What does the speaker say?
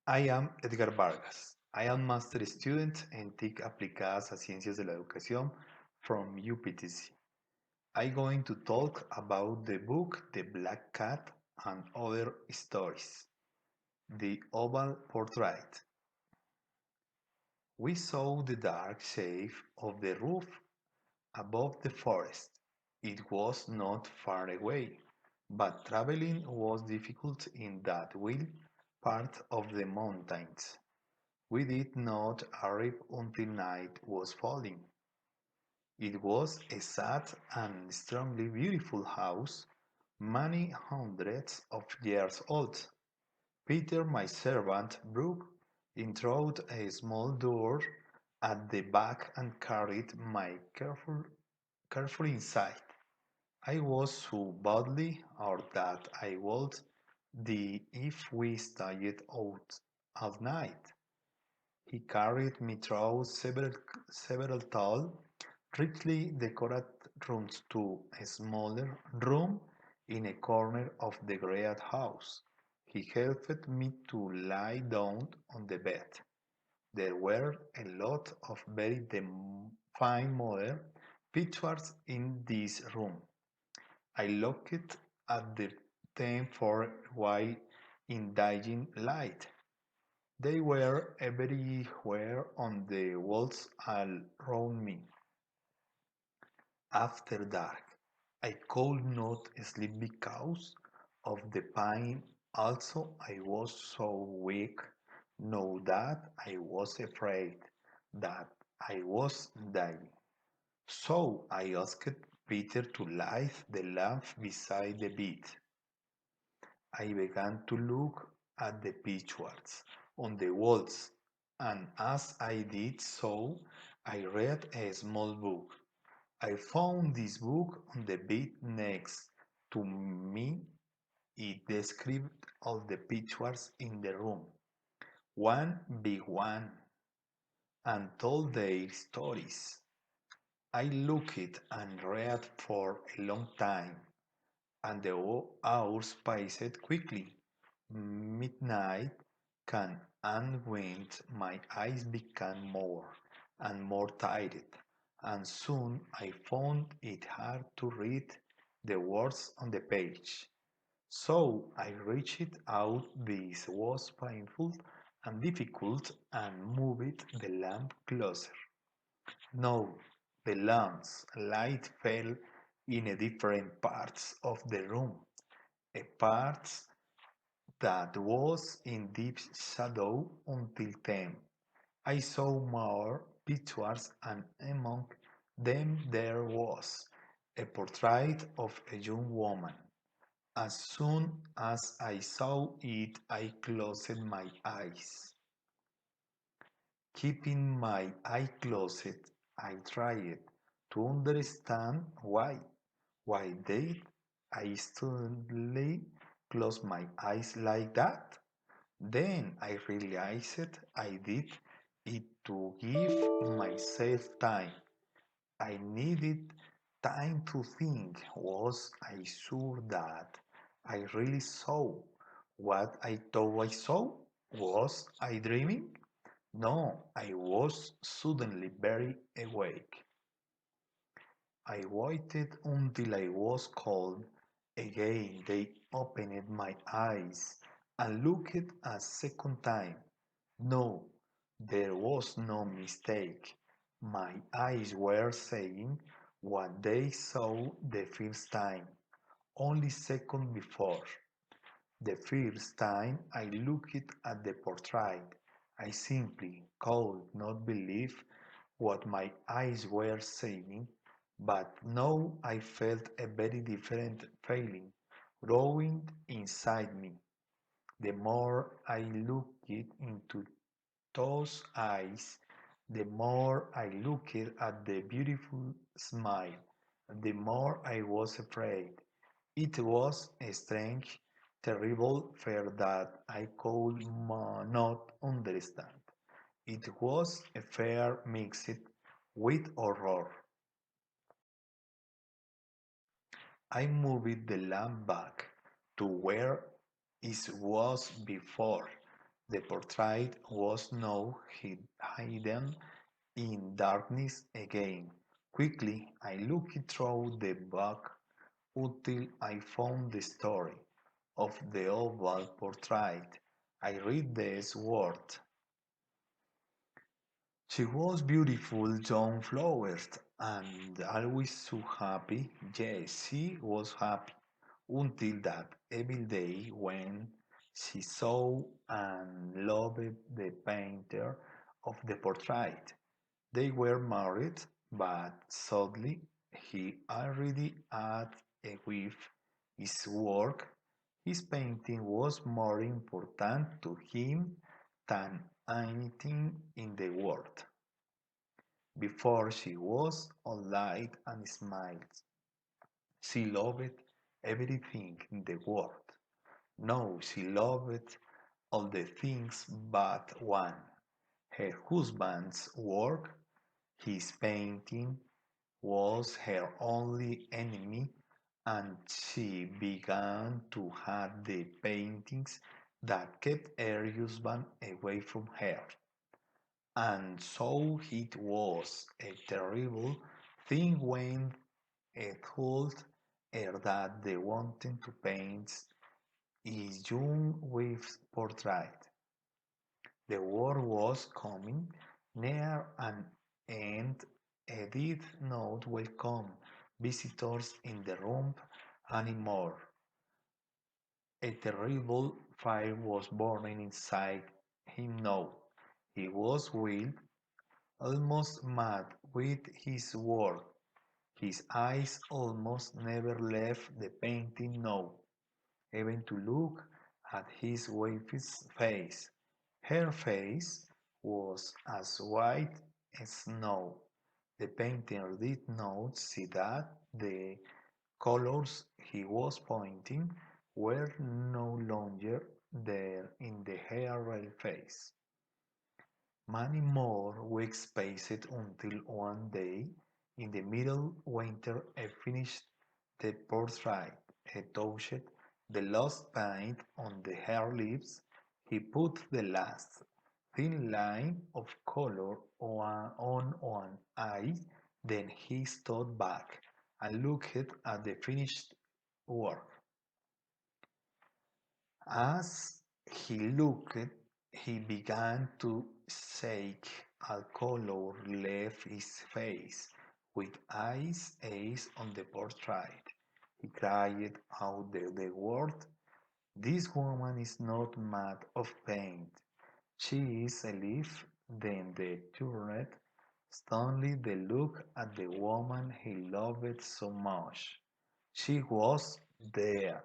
I am Edgar Vargas. I am master student en TIC aplicadas a Ciencias de la Educación from UPTC. I'm going to talk about the book The Black Cat and Other Stories. The Oval Portrait. We saw the dark shape of the roof above the forest. It was not far away, but traveling was difficult in that wild part of the mountains. We did not arrive until night was falling. It was a sad and strongly beautiful house, many hundreds of years old. Peter, my servant, broke in through a small door at the back and carried my carefully inside. I was so badly hurt that I would die if we stayed out all night. He carried me through several tall, richly decorated rooms to a smaller room in a corner of the great house. He helped me to lie down on the bed. There were a lot of very fine modern pictures in this room. I looked at them for a while in dying light. They were everywhere on the walls all round me. After dark, I could not sleep because of the pain. Also, I was so weak now that I was afraid that I was dying. So I asked Peter to light the lamp beside the bed. I began to look at the pictures on the walls, and as I did so, I read a small book. I found this book on the bed next to me. It described all the pictures in the room, one big one, and told their stories. I looked and read for a long time, and the hours passed quickly. Midnight came and went. My eyes became more and more tired, and soon I found it hard to read the words on the page. So I reached out. This was painful and difficult, and moved the lamp closer. No, the lamp's light fell in a different parts of the room, a part that was in deep shadow until then. I saw more pictures, and among them there was a portrait of a young woman. As soon as I saw it, I closed my eyes. Keeping my eye closed, I tried to understand why. Why did I suddenly close my eyes like that? Then I realized I did it to give myself time. I needed time to think. Was I sure that I really saw what I thought I saw? Was I dreaming? No, I was suddenly very awake. I waited until I was cold. Again, they opened my eyes and looked a second time. No, there was no mistake. My eyes were saying what they saw the first time, only second before. The first time I looked at the portrait, I simply could not believe what my eyes were saying, but now I felt a very different feeling growing inside me. The more I looked into those eyes, the more I looked at the beautiful smile, the more I was afraid. It was a strange, terrible fear that I could not understand. It was a fear mixed with horror. I moved the lamp back to where it was before. The portrait was now hidden in darkness again. Quickly I looked through the book until I found the story of the oval portrait. I read these words. She was beautiful young flowers and always so happy. Yes, she was happy until that evil day when she saw and loved the painter of the portrait. They were married, but suddenly he already had a with his work. His painting was more important to him than anything in the world. Before she was all light and smiles. She loved everything in the world. No, she loved all the things but one. Her husband's work, his painting, was her only enemy, and she began to hate the paintings that kept her husband away from her. And so it was a terrible thing when it told her that the wanting to paint is young with portrait. The war was coming near an end. Edith not welcome visitors in the room anymore. A terrible fire was burning inside him now. He was wild, almost mad with his work. His eyes almost never left the painting now, even to look at his wife's face. Her face was as white as snow. The painter did not see that the colors he was pointing were no longer there in the real face. Many more weeks passed until one day, in the middle winter, I finished the portrait. He touched the last paint on the hair lips. He put the last thin line of color on one eye. Then he stood back and looked at the finished work. As he looked, he began to shake. A color left his face, with eyes eyes on the portrait. He cried out the word, "This woman is not mad of paint. She is alive." Then they turned sternly to look at the woman he loved so much. She was dead.